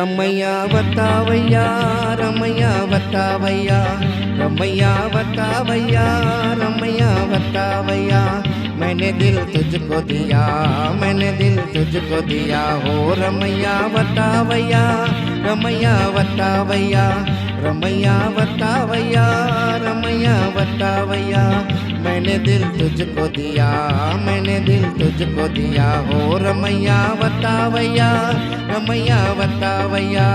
रमैया बतावैया रमैया बतावैया रमैया बतावैया रमैया बतावैया। मैंने दिल तुझको दिया मैंने दिल तुझको दिया हो रमैया बतावैया रमैया बतावैया रमैया बतावैया रमैया बतावैया। मैंने दिल तुझको दिया मैंने दिल तुझको दिया हो रमैया बतावैया रमैया बतावैया।